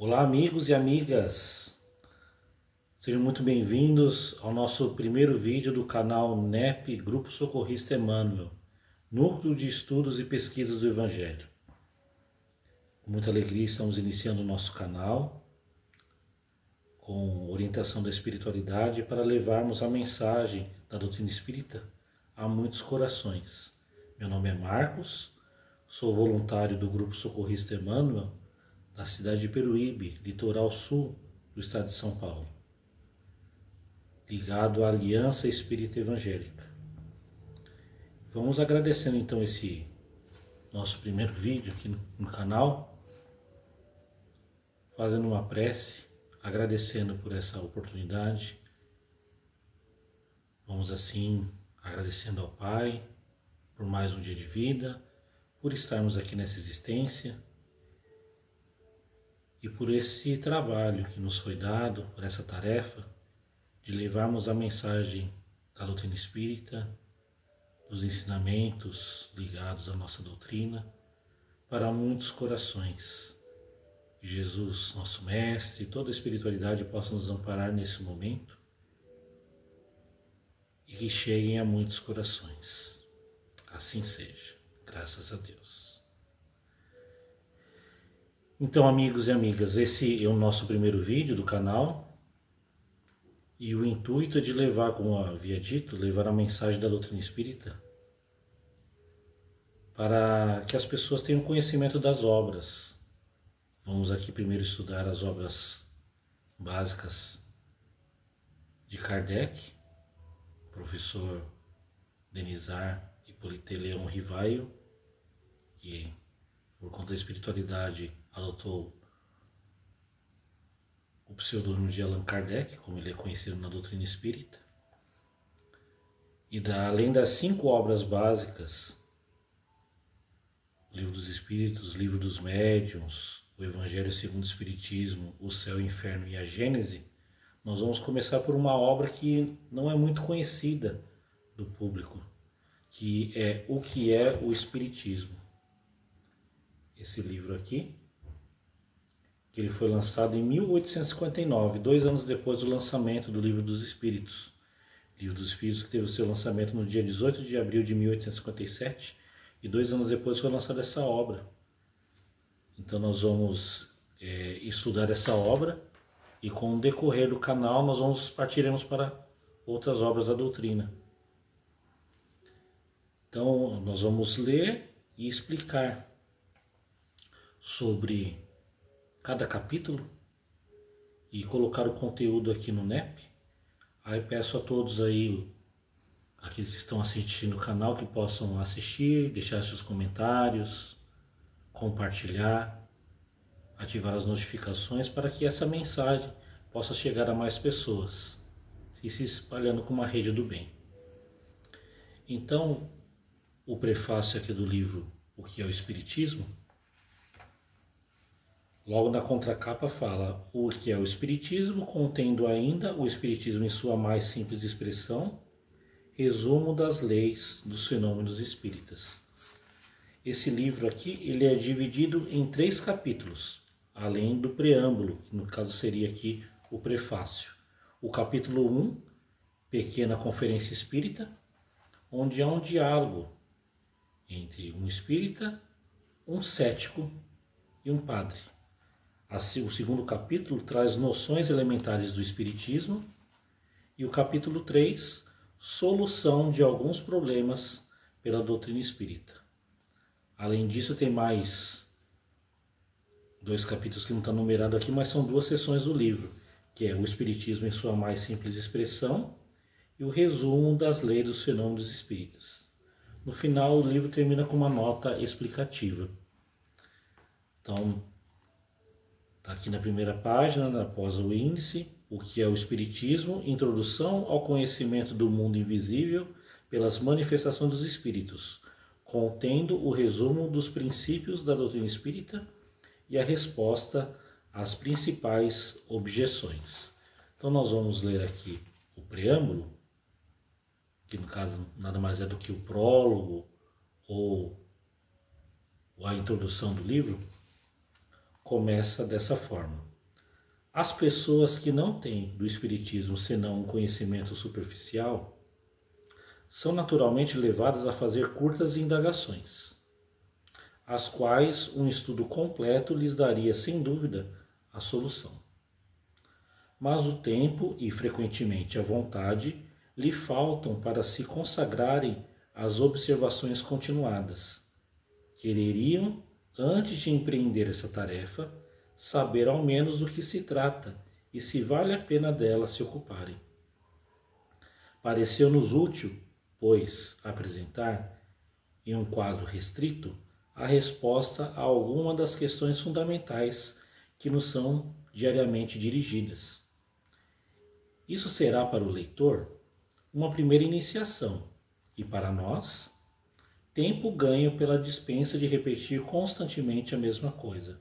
Olá, amigos e amigas, sejam muito bem-vindos ao nosso primeiro vídeo do canal NEP Grupo Socorrista Emmanuel, Núcleo de Estudos e Pesquisas do Evangelho. Com muita alegria estamos iniciando o nosso canal com orientação da espiritualidade para levarmos a mensagem da doutrina espírita a muitos corações. Meu nome é Marcos, sou voluntário do Grupo Socorrista Emmanuel, da cidade de Peruíbe, litoral sul do estado de São Paulo, ligado à Aliança Espírita Evangélica. Vamos agradecendo então esse nosso primeiro vídeo aqui no canal, fazendo uma prece, agradecendo por essa oportunidade. Vamos assim agradecendo ao Pai por mais um dia de vida, por estarmos aqui nessa existência, e por esse trabalho que nos foi dado, por essa tarefa de levarmos a mensagem da doutrina espírita, dos ensinamentos ligados à nossa doutrina, para muitos corações. Que Jesus, nosso Mestre, e toda a espiritualidade possa nos amparar nesse momento e que cheguem a muitos corações. Assim seja, graças a Deus. Então, amigos e amigas, esse é o nosso primeiro vídeo do canal e o intuito é de levar, como havia dito, levar a mensagem da doutrina espírita para que as pessoas tenham conhecimento das obras. Vamos aqui primeiro estudar as obras básicas de Kardec, professor Denizar Hippolyte Leon Rivaio, que por conta da espiritualidade adotou o pseudônimo de Allan Kardec, como ele é conhecido na doutrina espírita. E além das 5 obras básicas, o Livro dos Espíritos, o Livro dos Médiuns, o Evangelho segundo o Espiritismo, o Céu e o Inferno e a Gênese, nós vamos começar por uma obra que não é muito conhecida do público, que é O que é o Espiritismo. Esse livro aqui, que ele foi lançado em 1859, 2 anos depois do lançamento do Livro dos Espíritos. Livro dos Espíritos que teve o seu lançamento no dia 18 de abril de 1857, e 2 anos depois foi lançada essa obra. Então nós vamos estudar essa obra, e com o decorrer do canal nós partiremos para outras obras da doutrina. Então nós vamos ler e explicar sobre cada capítulo e colocar o conteúdo aqui no NEP. Aí peço a todos aí, aqueles que estão assistindo o canal, que possam assistir, deixar seus comentários, compartilhar, ativar as notificações para que essa mensagem possa chegar a mais pessoas e se espalhando como uma rede do bem. Então, o prefácio aqui do livro O que é o Espiritismo, logo na contracapa fala o que é o Espiritismo, contendo ainda o Espiritismo em sua mais simples expressão, resumo das leis dos fenômenos espíritas. Esse livro aqui ele é dividido em 3 capítulos, além do preâmbulo, que no caso seria aqui o prefácio. O capítulo 1, Pequena Conferência Espírita, onde há um diálogo entre um espírita, um cético e um padre. O segundo capítulo traz noções elementares do Espiritismo, e o capítulo 3, solução de alguns problemas pela doutrina espírita. Além disso, tem mais 2 capítulos que não estão numerados aqui, mas são 2 seções do livro, que é o Espiritismo em sua mais simples expressão e o resumo das leis dos fenômenos espíritas. No final, o livro termina com uma nota explicativa. Então, está aqui na primeira página, após o índice, o que é o Espiritismo, introdução ao conhecimento do mundo invisível pelas manifestações dos espíritos, contendo o resumo dos princípios da doutrina espírita e a resposta às principais objeções. Então nós vamos ler aqui o preâmbulo, que no caso nada mais é do que o prólogo ou a introdução do livro. Começa dessa forma. As pessoas que não têm do Espiritismo senão um conhecimento superficial são naturalmente levadas a fazer curtas indagações, as quais um estudo completo lhes daria sem dúvida a solução. Mas o tempo e frequentemente a vontade lhe faltam para se consagrarem às observações continuadas. Quereriam, antes de empreender essa tarefa, saber ao menos do que se trata e se vale a pena dela se ocuparem. Pareceu-nos útil, pois, apresentar, em um quadro restrito, a resposta a alguma das questões fundamentais que nos são diariamente dirigidas. Isso será para o leitor uma primeira iniciação e para nós, tempo ganho pela dispensa de repetir constantemente a mesma coisa.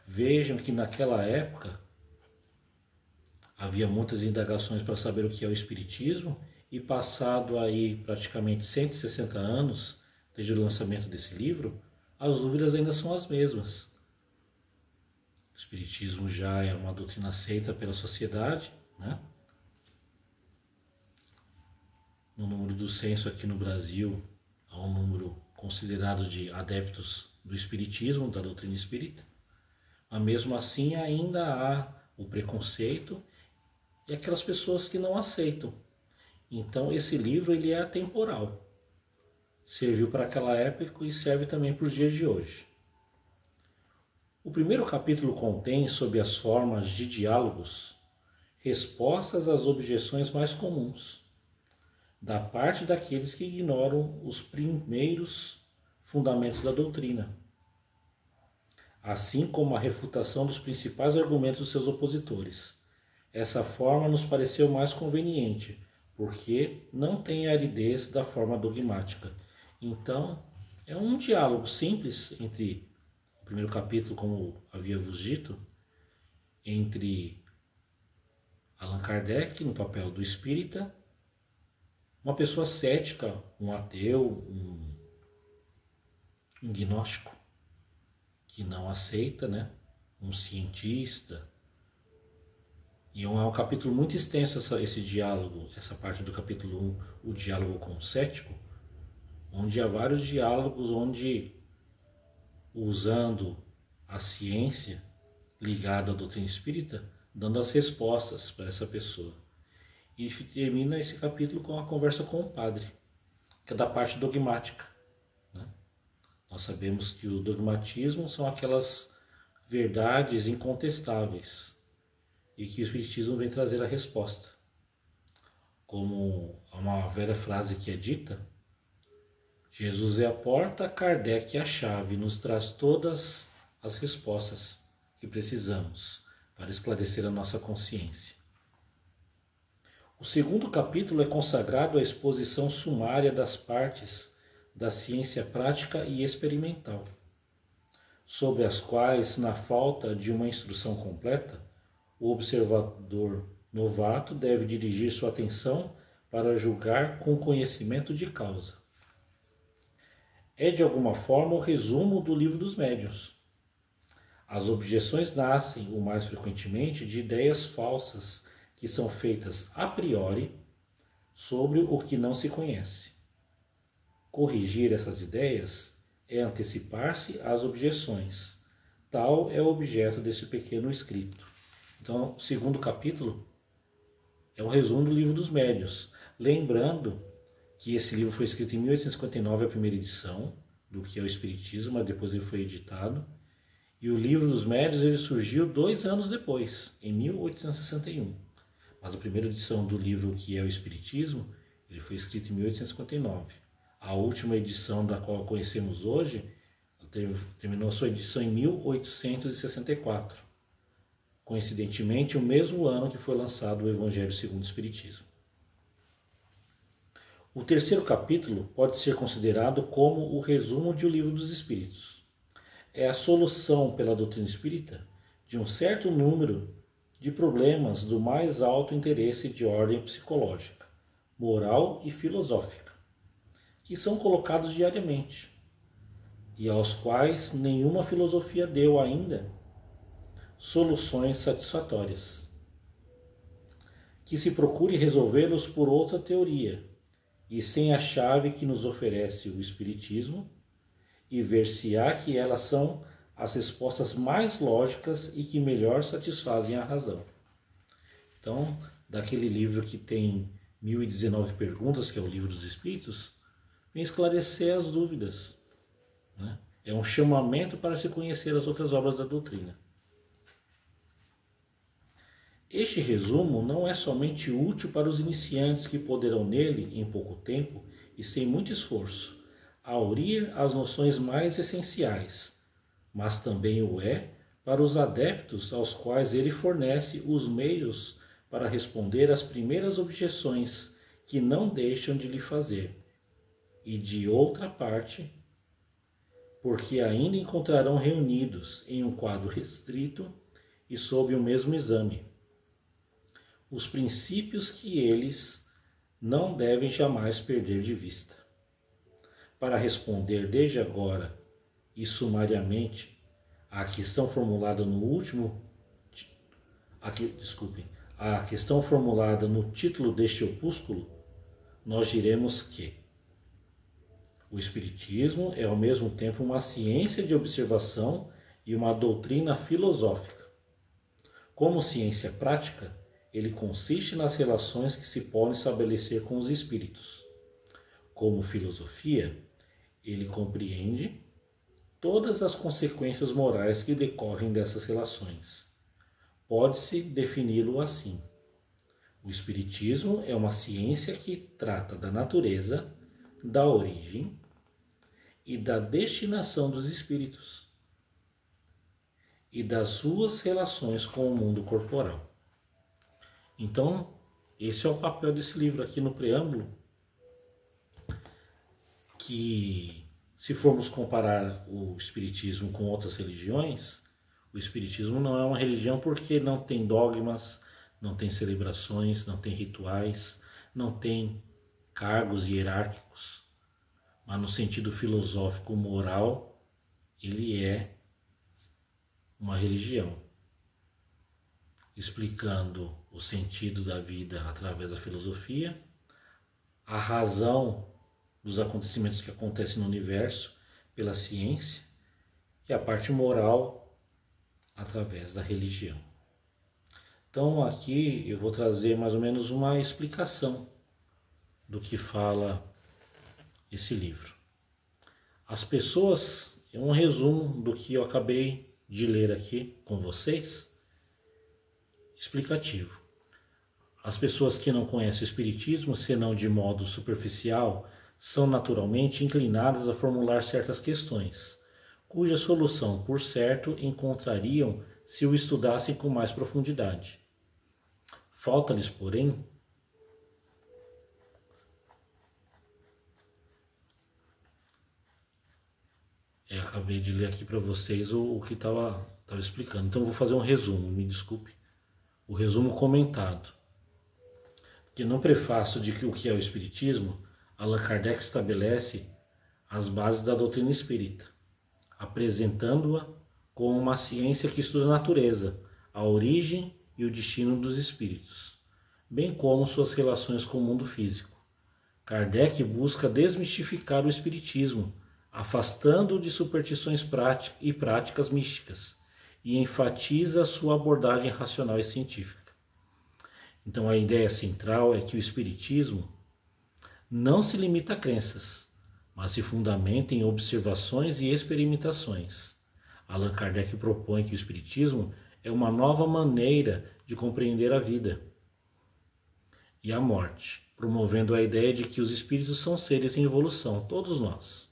Vejam que naquela época havia muitas indagações para saber o que é o Espiritismo e passado aí praticamente 160 anos desde o lançamento desse livro, as dúvidas ainda são as mesmas. O Espiritismo já é uma doutrina aceita pela sociedade, né? No número do censo aqui no Brasil, há um número considerado de adeptos do Espiritismo, da doutrina espírita, mas mesmo assim ainda há o preconceito e aquelas pessoas que não aceitam. Então esse livro ele é atemporal. Serviu para aquela época e serve também para os dias de hoje. O primeiro capítulo contém, sob as formas de diálogos, respostas às objeções mais comuns, da parte daqueles que ignoram os primeiros fundamentos da doutrina, assim como a refutação dos principais argumentos dos seus opositores. Essa forma nos pareceu mais conveniente, porque não tem a aridez da forma dogmática. Então, é um diálogo simples entre o primeiro capítulo, como havia vos dito, entre Allan Kardec, no papel do espírita, uma pessoa cética, um ateu, um gnóstico, que não aceita, né? Um cientista. E é um capítulo muito extenso esse diálogo, essa parte do capítulo 1, o diálogo com o cético, onde há vários diálogos, onde, usando a ciência ligada à doutrina espírita, dando as respostas para essa pessoa. E termina esse capítulo com a conversa com o padre, que é da parte dogmática, né? Nós sabemos que o dogmatismo são aquelas verdades incontestáveis e que o Espiritismo vem trazer a resposta. Como há uma velha frase que é dita, Jesus é a porta, Kardec é a chave, nos traz todas as respostas que precisamos para esclarecer a nossa consciência. O segundo capítulo é consagrado à exposição sumária das partes da ciência prática e experimental, sobre as quais, na falta de uma instrução completa, o observador novato deve dirigir sua atenção para julgar com conhecimento de causa. É, de alguma forma, o resumo do Livro dos Médiuns. As objeções nascem, o mais frequentemente, de ideias falsas que são feitas a priori sobre o que não se conhece. Corrigir essas ideias é antecipar-se às objeções. Tal é o objeto desse pequeno escrito. Então, o segundo capítulo é um resumo do Livro dos Médiuns. Lembrando que esse livro foi escrito em 1859, a primeira edição, do que é o Espiritismo, mas depois ele foi editado. E o Livro dos Médiuns ele surgiu 2 anos depois, em 1861. Mas a primeira edição do livro que é o Espiritismo, ele foi escrito em 1859. A última edição da qual conhecemos hoje, terminou a sua edição em 1864. Coincidentemente, o mesmo ano que foi lançado o Evangelho segundo o Espiritismo. O terceiro capítulo pode ser considerado como o resumo de O Livro dos Espíritos. É a solução pela doutrina espírita de um certo número de problemas do mais alto interesse de ordem psicológica, moral e filosófica, que são colocados diariamente e aos quais nenhuma filosofia deu ainda soluções satisfatórias. Que se procure resolvê-los por outra teoria, e sem a chave que nos oferece o Espiritismo, e ver-se-á que elas são as respostas mais lógicas e que melhor satisfazem a razão. Então, daquele livro que tem 1019 perguntas, que é o Livro dos Espíritos, vem esclarecer as dúvidas, né? É um chamamento para se conhecer as outras obras da doutrina. Este resumo não é somente útil para os iniciantes que poderão nele, em pouco tempo e sem muito esforço, aurir as noções mais essenciais, mas também o é para os adeptos aos quais ele fornece os meios para responder às primeiras objeções que não deixam de lhe fazer. E de outra parte, porque ainda encontrarão reunidos em um quadro restrito e sob o mesmo exame os princípios que eles não devem jamais perder de vista. Para responder desde agora e sumariamente à questão formulada no último, a questão formulada no título deste opúsculo, nós diremos que o Espiritismo é ao mesmo tempo uma ciência de observação e uma doutrina filosófica. Como ciência prática, ele consiste nas relações que se podem estabelecer com os espíritos. Como filosofia, ele compreende todas as consequências morais que decorrem dessas relações. Pode-se defini-lo assim. O Espiritismo é uma ciência que trata da natureza, da origem e da destinação dos espíritos e das suas relações com o mundo corporal. Então, esse é o papel desse livro aqui no preâmbulo, que se formos comparar o Espiritismo com outras religiões, o Espiritismo não é uma religião porque não tem dogmas, não tem celebrações, não tem rituais, não tem cargos hierárquicos, mas no sentido filosófico moral, ele é uma religião, explicando o sentido da vida através da filosofia, a razão dos acontecimentos que acontecem no universo pela ciência e a parte moral através da religião. Então aqui eu vou trazer mais ou menos uma explicação do que fala esse livro. As pessoas, é um resumo do que eu acabei de ler aqui com vocês, explicativo. As pessoas que não conhecem o Espiritismo, senão de modo superficial, são naturalmente inclinadas a formular certas questões, cuja solução, por certo, encontrariam se o estudassem com mais profundidade. Falta-lhes, porém, acabei de ler aqui para vocês o que estava explicando. Então eu vou fazer um resumo, me desculpe. O resumo comentado. Que no prefácio de o que é o Espiritismo, Allan Kardec estabelece as bases da doutrina espírita, apresentando-a como uma ciência que estuda a natureza, a origem e o destino dos espíritos, bem como suas relações com o mundo físico. Kardec busca desmistificar o Espiritismo, afastando-o de superstições e práticas místicas, e enfatiza sua abordagem racional e científica. Então a ideia central é que o Espiritismo não se limita a crenças, mas se fundamenta em observações e experimentações. Allan Kardec propõe que o Espiritismo é uma nova maneira de compreender a vida e a morte, promovendo a ideia de que os espíritos são seres em evolução, todos nós.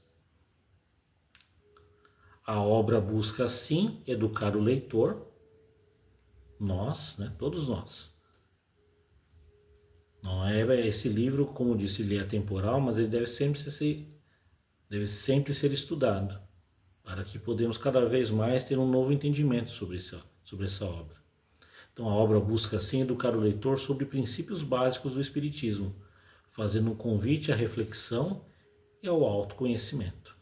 A obra busca, assim, educar o leitor, nós, todos nós. Não é esse livro, como disse, ele é atemporal, mas ele deve sempre ser estudado, para que podemos cada vez mais ter um novo entendimento sobre essa obra. Então a obra busca, assim, educar o leitor sobre princípios básicos do Espiritismo, fazendo um convite à reflexão e ao autoconhecimento.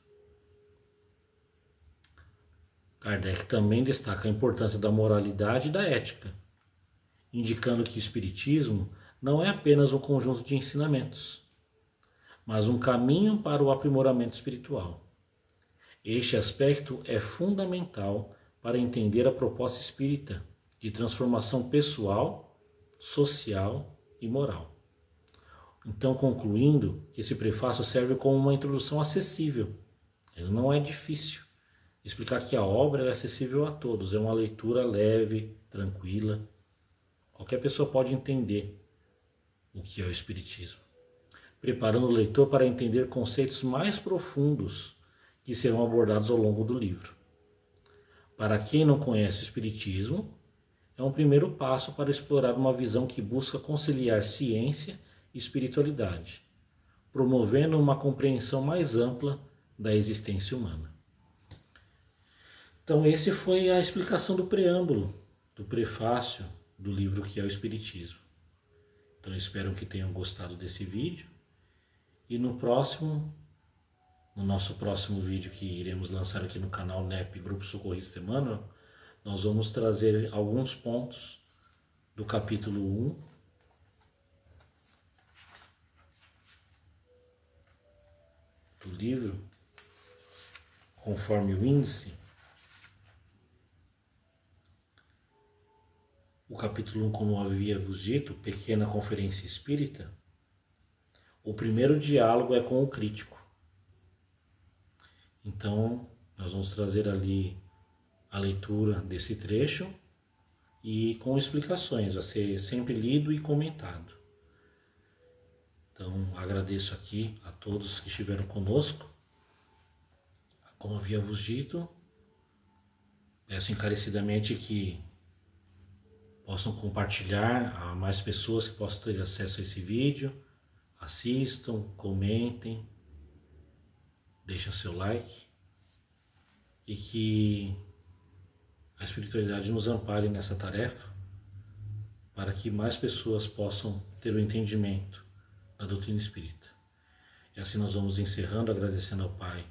Kardec também destaca a importância da moralidade e da ética, indicando que o Espiritismo não é apenas um conjunto de ensinamentos, mas um caminho para o aprimoramento espiritual. Este aspecto é fundamental para entender a proposta espírita de transformação pessoal, social e moral. Então, concluindo que esse prefácio serve como uma introdução acessível. Ele não é difícil. Explicar que a obra é acessível a todos, é uma leitura leve, tranquila. Qualquer pessoa pode entender o que é o Espiritismo, preparando o leitor para entender conceitos mais profundos que serão abordados ao longo do livro. Para quem não conhece o Espiritismo, é um primeiro passo para explorar uma visão que busca conciliar ciência e espiritualidade, promovendo uma compreensão mais ampla da existência humana. Então, esse foi a explicação do preâmbulo, do prefácio do livro que é o Espiritismo. Então, espero que tenham gostado desse vídeo e no nosso próximo vídeo que iremos lançar aqui no canal NEP Grupo Socorrista Emmanuel, nós vamos trazer alguns pontos do capítulo 1 do livro, conforme o índice. O capítulo 1, como havia vos dito, Pequena Conferência Espírita, o primeiro diálogo é com o crítico. Então, nós vamos trazer ali a leitura desse trecho e com explicações, a ser sempre lido e comentado. Então, agradeço aqui a todos que estiveram conosco. Como havia vos dito, peço encarecidamente que possam compartilhar a mais pessoas que possam ter acesso a esse vídeo, assistam, comentem, deixem seu like e que a espiritualidade nos ampare nessa tarefa para que mais pessoas possam ter o entendimento da doutrina espírita. E assim nós vamos encerrando, agradecendo ao Pai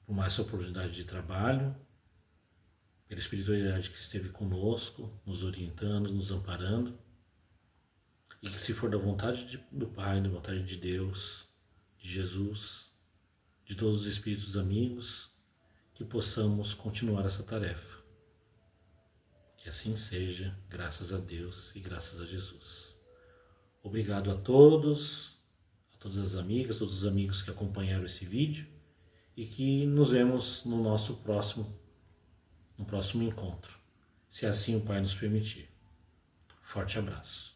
por mais essa oportunidade de trabalho, pela espiritualidade que esteve conosco, nos orientando, nos amparando, e que, se for da vontade do Pai, da vontade de Deus, de Jesus, de todos os espíritos amigos, que possamos continuar essa tarefa. Que assim seja, graças a Deus e graças a Jesus. Obrigado a todas as amigas, todos os amigos que acompanharam esse vídeo e que nos vemos no nosso próximo encontro, se assim o Pai nos permitir. Forte abraço.